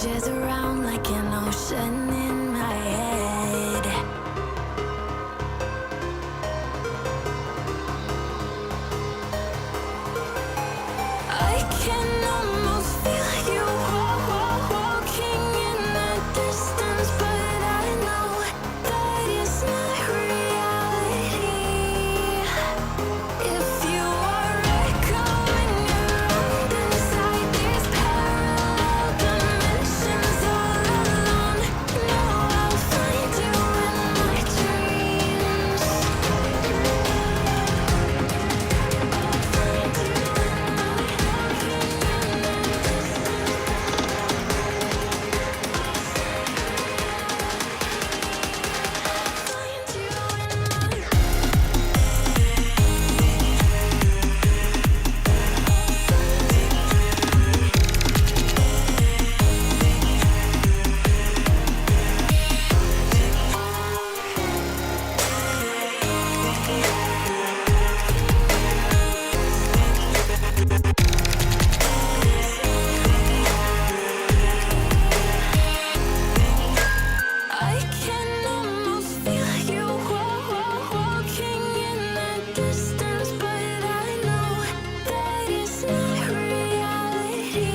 Jazz around like an ocean in my head. I can almost feel you walking in the distance, but I know that it's not reality. If you are echoing around inside these parallel dimensions all alone, know I'll find you in my dreams. I can almost feel you walking in the distance, but I know that it's not reality.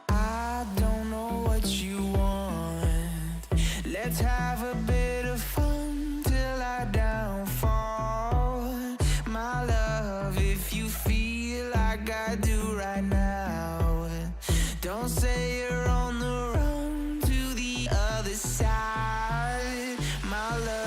I don't know what you want. Let's have a bit of fun till I downfall. My love, if you feel like I do right now, don't say you're on the run to the other side, my love.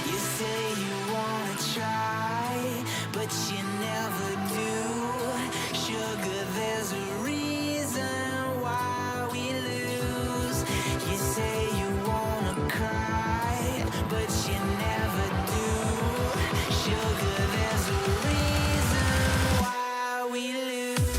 You say you wanna try, but you never do. Sugar, there's a reason why we lose. You say you wanna cry, but you never do. Sugar, there's a reason why we lose.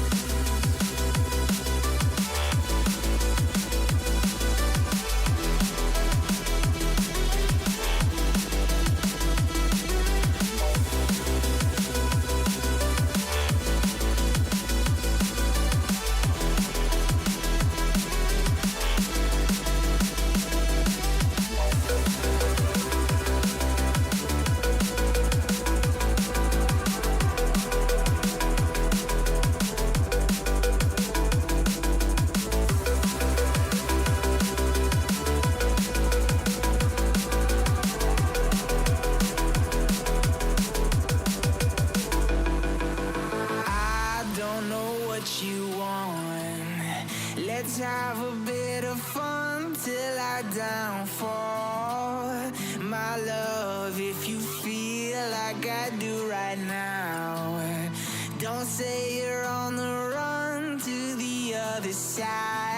I don't know what you want. Let's have a bit of fun till I downfall. My love, if you feel like I do right now, don't say you're on the run to the other side.